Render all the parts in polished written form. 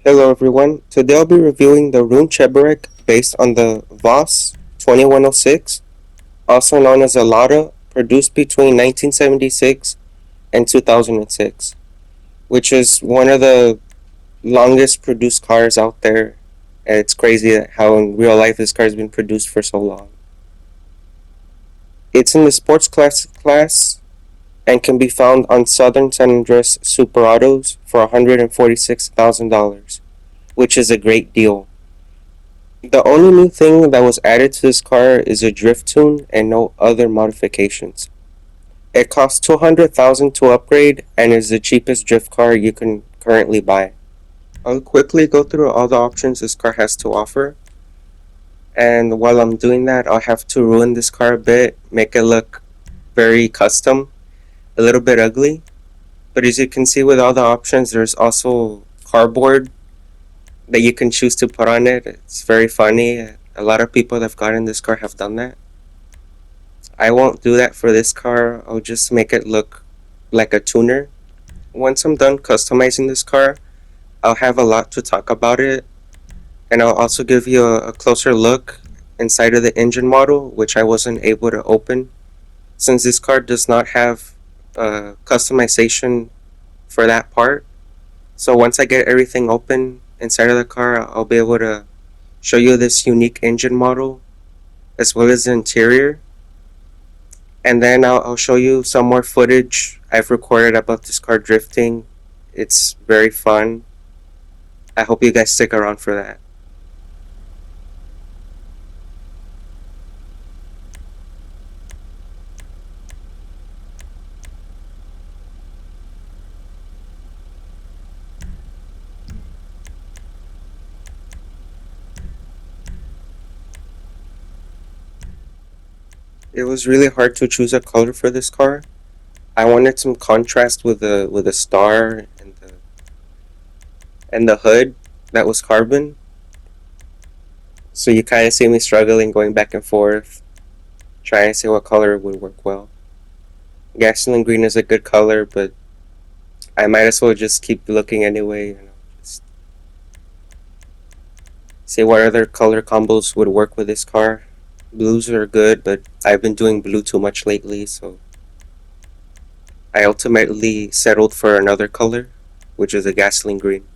Hello everyone, today I'll be reviewing the Rune Cheburek based on the Voss 2106, also known as a Lada, produced between 1976 and 2006, which is one of the longest produced cars out there. And it's crazy how in real life this car has been produced for so long. It's in the sports class and can be found on Southern San Andreas Super Autos for $146,000, which is a great deal. The only new thing that was added to this car is a drift tune and no other modifications. It costs $200,000 to upgrade and is the cheapest drift car you can currently buy. I'll quickly go through all the options this car has to offer, and while I'm doing that, I'll have to ruin this car a bit, make it look very custom, a little bit ugly. But as you can see with all the options, there's also cardboard that you can choose to put on it. It's very funny. A lot of people that have gotten this car have done that. I won't do that for this car. I'll just make it look like a tuner. Once I'm done customizing this car, I'll have a lot to talk about it, and I'll also give you a closer look inside of the engine model, which I wasn't able to open since this car does not have customization for that part. So once I get everything open inside of the car, I'll be able to show you this unique engine model as well as the interior. And then I'll show you some more footage I've recorded about this car drifting. It's very fun. I hope you guys stick around for that. It was really hard to choose a color for this car. I wanted some contrast with the star and the hood that was carbon. So you kind of see me struggling, going back and forth, trying to see what color would work well. Gasoline green is a good color, but I might as well just keep looking anyway. Just see what other color combos would work with this car. Blues are good, but I've been doing blue too much lately, so I ultimately settled for another color, which is a gasoline green.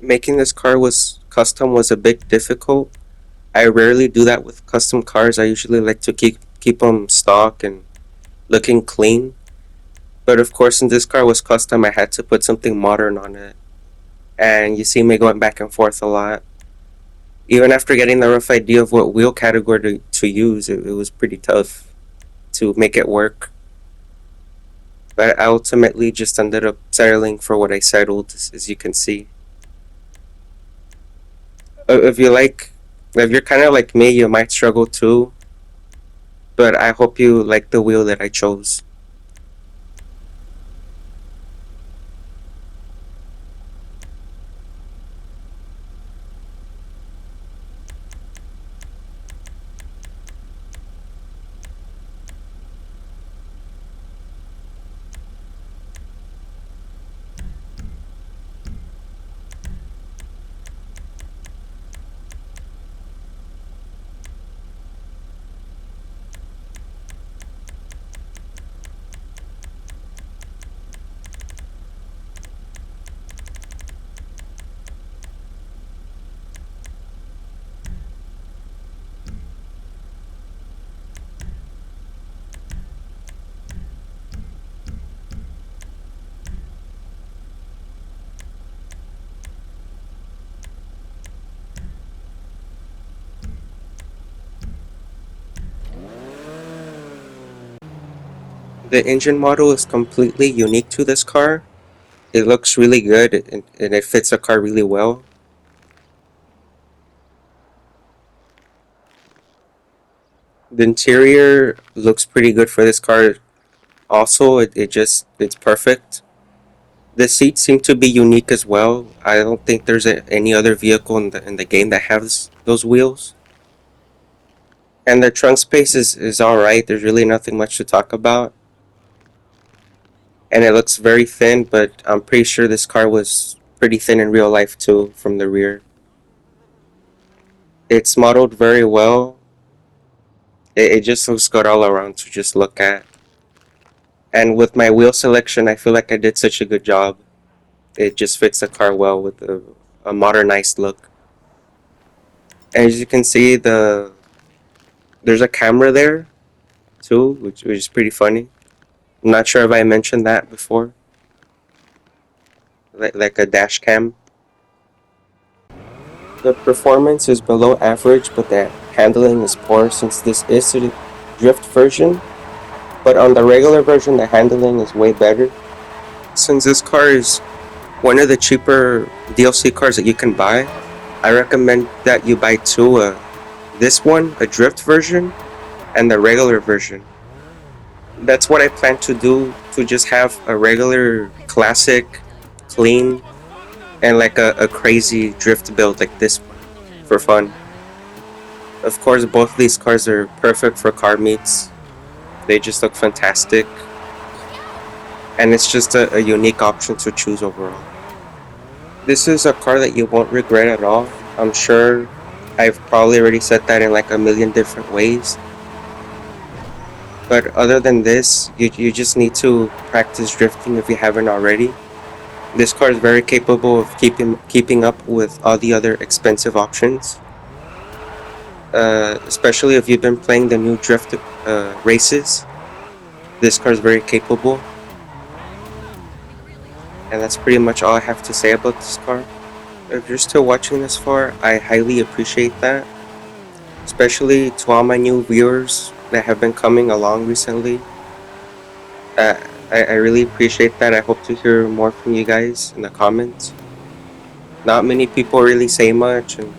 Making this car was custom was a bit difficult. I rarely do that with custom cars. I usually like to keep them stock and looking clean. But of course, since this car was custom, I had to put something modern on it. And you see me going back and forth a lot. Even after getting the rough idea of what wheel category to use, it was pretty tough to make it work. But I ultimately just ended up settling for what I settled, as you can see. If you like, if you're kind of like me, you might struggle too. But I hope you like the wheel that I chose. The engine model is completely unique to this car. It looks really good and it fits the car really well. The interior looks pretty good for this car. Also, it's perfect. The seats seem to be unique as well. I don't think there's any other vehicle in the game that has those wheels. And the trunk space is alright. There's really nothing much to talk about. And it looks very thin, but I'm pretty sure this car was pretty thin in real life too from the rear. It's modeled very well. It just looks good all around to just look at. And with my wheel selection, I feel like I did such a good job. It just fits the car well with a modernized look. And as you can see, there's a camera there too, which is pretty funny. I'm not sure if I mentioned that before, like a dash cam. The performance is below average, but the handling is poor since this is a drift version. But on the regular version, the handling is way better. Since this car is one of the cheaper DLC cars that you can buy, I recommend that you buy two. This one, a drift version, and the regular version. That's what I plan to do, to just have a regular classic, clean, and like a crazy drift build like this one for fun. Of course, both these cars are perfect for car meets. They just look fantastic, and it's just a unique option to choose overall. This is a car that you won't regret at all. I'm sure I've probably already said that in like a million different ways. But other than this, you just need to practice drifting if you haven't already. This car is very capable of keeping up with all the other expensive options. Especially if you've been playing the new drift races. This car is very capable. And that's pretty much all I have to say about this car. If you're still watching this far, I highly appreciate that. Especially to all my new viewers that have been coming along recently. Uh, I really appreciate that. I hope to hear more from you guys in the comments. Not many people really say much, and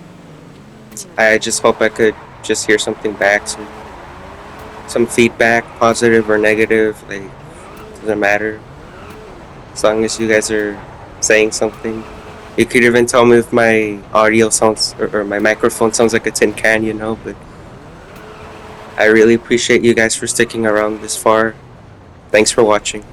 I just hope I could just hear something back, some feedback, positive or negative. Like, doesn't matter. As long as you guys are saying something. You could even tell me if my audio sounds or my microphone sounds like a tin can, but I really appreciate you guys for sticking around this far. Thanks for watching.